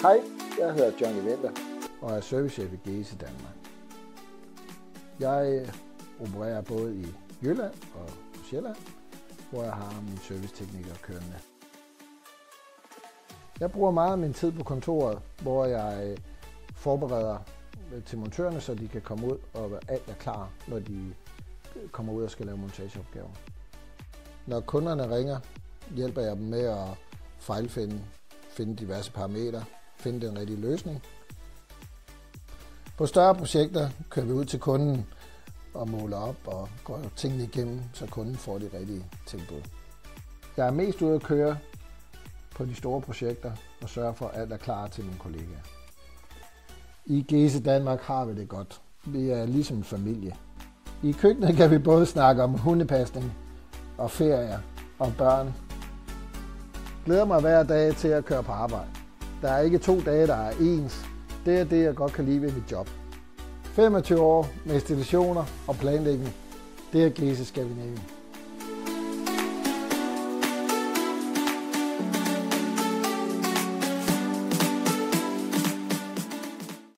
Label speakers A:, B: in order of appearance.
A: Hej, jeg hedder Johnny Winther og er servicechef i Gese Danmark. Jeg opererer både i Jylland og på Sjælland, hvor jeg har mine serviceteknikere kørende. Jeg bruger meget af min tid på kontoret, hvor jeg forbereder til montørerne, så de kan komme ud og alt er klar, når de kommer ud og skal lave montageopgaver. Når kunderne ringer, hjælper jeg dem med at finde diverse parametre, finde den rigtige løsning. På større projekter kører vi ud til kunden og måler op og går tingene igennem, så kunden får de rigtige tilbud. Jeg er mest ude at køre på de store projekter og sørger for, at alt er klar til mine kollegaer. I Gese Danmark har vi det godt. Vi er ligesom en familie. I køkkenet kan vi både snakke om hundepasning og ferier og børn. Glæder mig hver dag til at køre på arbejde. Der er ikke 2 dage, der er ens. Det er det, jeg godt kan lide ved mit job. 25 år med installationer og planlægning. Det er Gese Scandinavien.